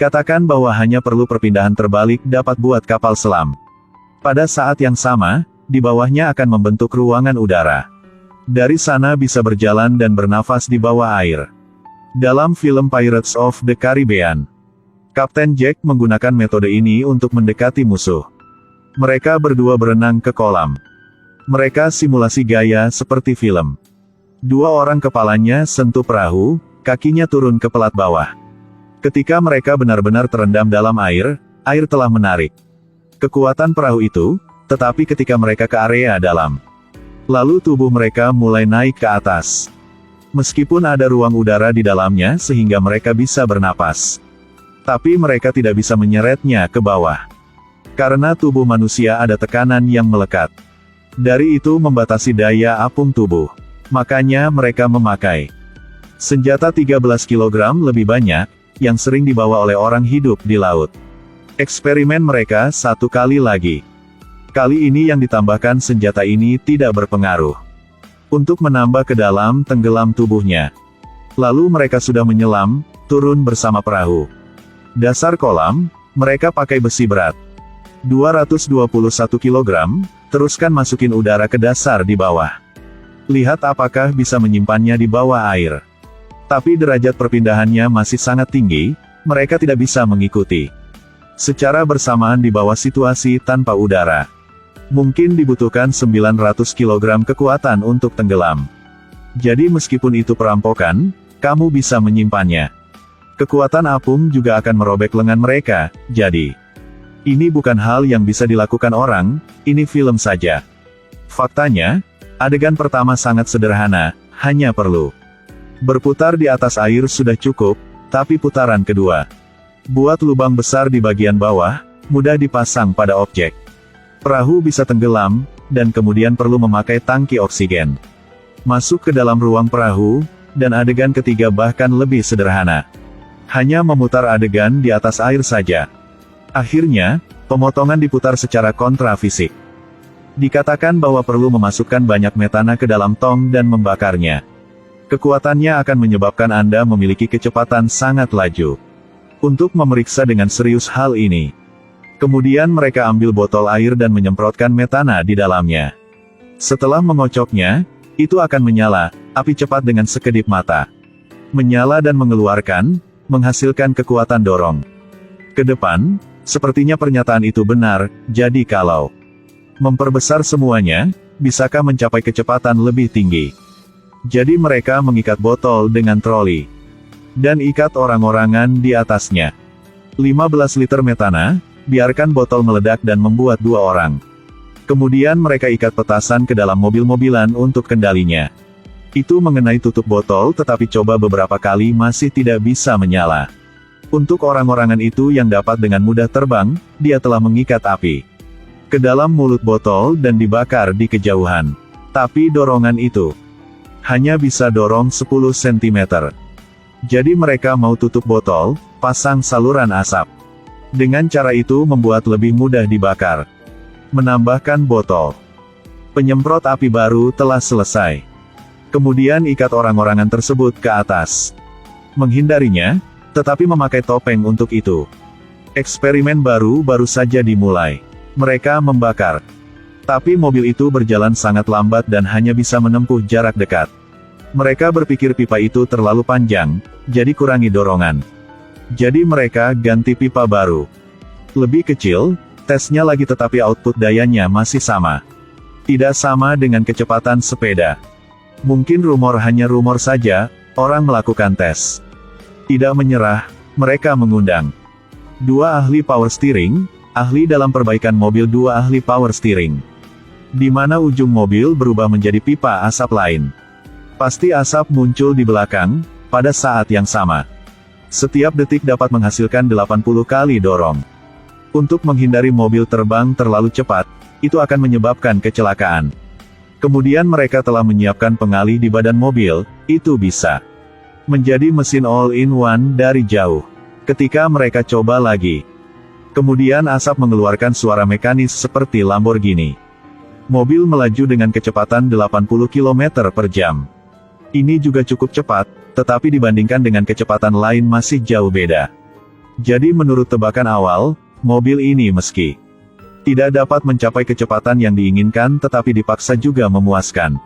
Dikatakan bahwa hanya perlu perpindahan terbalik dapat buat kapal selam. Pada saat yang sama, di bawahnya akan membentuk ruangan udara. Dari sana bisa berjalan dan bernafas di bawah air. Dalam film Pirates of the Caribbean, Kapten Jack menggunakan metode ini untuk mendekati musuh. Mereka berdua berenang ke kolam. Mereka simulasi gaya seperti film. Dua orang kepalanya sentuh perahu, kakinya turun ke pelat bawah. Ketika mereka benar-benar terendam dalam air, air telah menarik kekuatan perahu itu, tetapi ketika mereka ke area dalam, lalu tubuh mereka mulai naik ke atas. Meskipun ada ruang udara di dalamnya sehingga mereka bisa bernapas, tapi mereka tidak bisa menyeretnya ke bawah. Karena tubuh manusia ada tekanan yang melekat. Dari itu membatasi daya apung tubuh. Makanya mereka memakai senjata 13 kg lebih banyak, yang sering dibawa oleh orang hidup di laut. Eksperimen mereka satu kali lagi. Kali ini yang ditambahkan senjata ini tidak berpengaruh untuk menambah ke dalam tenggelam tubuhnya. Lalu mereka sudah menyelam, turun bersama perahu. Dasar kolam, mereka pakai besi berat 221 kg, teruskan masukin udara ke dasar di bawah. Lihat apakah bisa menyimpannya di bawah air. Tapi derajat perpindahannya masih sangat tinggi, mereka tidak bisa mengikuti secara bersamaan di bawah situasi tanpa udara. Mungkin dibutuhkan 900 kg kekuatan untuk tenggelam. Jadi meskipun itu perampokan, kamu bisa menyimpannya. Kekuatan apung juga akan merobek lengan mereka, jadi ini bukan hal yang bisa dilakukan orang, ini film saja. Faktanya, adegan pertama sangat sederhana, hanya perlu berputar di atas air sudah cukup, tapi putaran kedua, buat lubang besar di bagian bawah, mudah dipasang pada objek. Perahu bisa tenggelam, dan kemudian perlu memakai tangki oksigen. Masuk ke dalam ruang perahu, dan adegan ketiga bahkan lebih sederhana. Hanya memutar adegan di atas air saja. Akhirnya, pemotongan diputar secara kontrafisik. Dikatakan bahwa perlu memasukkan banyak metana ke dalam tong dan membakarnya. Kekuatannya akan menyebabkan Anda memiliki kecepatan sangat laju. Untuk memeriksa dengan serius hal ini, kemudian mereka ambil botol air dan menyemprotkan metana di dalamnya. Setelah mengocoknya, itu akan menyala, api cepat dengan sekedip mata. Menyala dan mengeluarkan, menghasilkan kekuatan dorong. Ke depan, sepertinya pernyataan itu benar, jadi kalau memperbesar semuanya, bisakah mencapai kecepatan lebih tinggi? Jadi mereka mengikat botol dengan troli. Dan ikat orang-orangan di atasnya. 15 liter metana, biarkan botol meledak dan membuat 2 orang. Kemudian mereka ikat petasan ke dalam mobil-mobilan untuk kendalinya. Itu mengenai tutup botol tetapi coba beberapa kali masih tidak bisa menyala. Untuk orang-orangan itu yang dapat dengan mudah terbang, dia telah mengikat api ke dalam mulut botol dan dibakar di kejauhan. Tapi dorongan itu hanya bisa dorong 10 cm. Jadi mereka mau tutup botol, pasang saluran asap. Dengan cara itu membuat lebih mudah dibakar. Menambahkan botol penyemprot api baru telah selesai. Kemudian ikat orang-orangan tersebut ke atas. Menghindarinya, tetapi memakai topeng untuk itu. Eksperimen baru saja dimulai. Mereka membakar. Tapi mobil itu berjalan sangat lambat dan hanya bisa menempuh jarak dekat. Mereka berpikir pipa itu terlalu panjang, jadi kurangi dorongan. Jadi mereka ganti pipa baru. Lebih kecil, tesnya lagi tetapi output dayanya masih sama. Tidak sama dengan kecepatan sepeda. Mungkin hanya rumor saja, orang melakukan tes. Tidak menyerah, mereka mengundang 2 ahli power steering, ahli dalam perbaikan mobil 2 ahli power steering. Di mana ujung mobil berubah menjadi pipa asap lain. Pasti asap muncul di belakang, pada saat yang sama. Setiap detik dapat menghasilkan 80 kali dorong. Untuk menghindari mobil terbang terlalu cepat, itu akan menyebabkan kecelakaan. Kemudian mereka telah menyiapkan pengalih di badan mobil, itu bisa menjadi mesin all-in-one dari jauh. Ketika mereka coba lagi, kemudian asap mengeluarkan suara mekanis seperti Lamborghini. Mobil melaju dengan kecepatan 80 km per jam. Ini juga cukup cepat, tetapi dibandingkan dengan kecepatan lain masih jauh beda. Jadi menurut tebakan awal, mobil ini meski tidak dapat mencapai kecepatan yang diinginkan tetapi dipaksa juga memuaskan.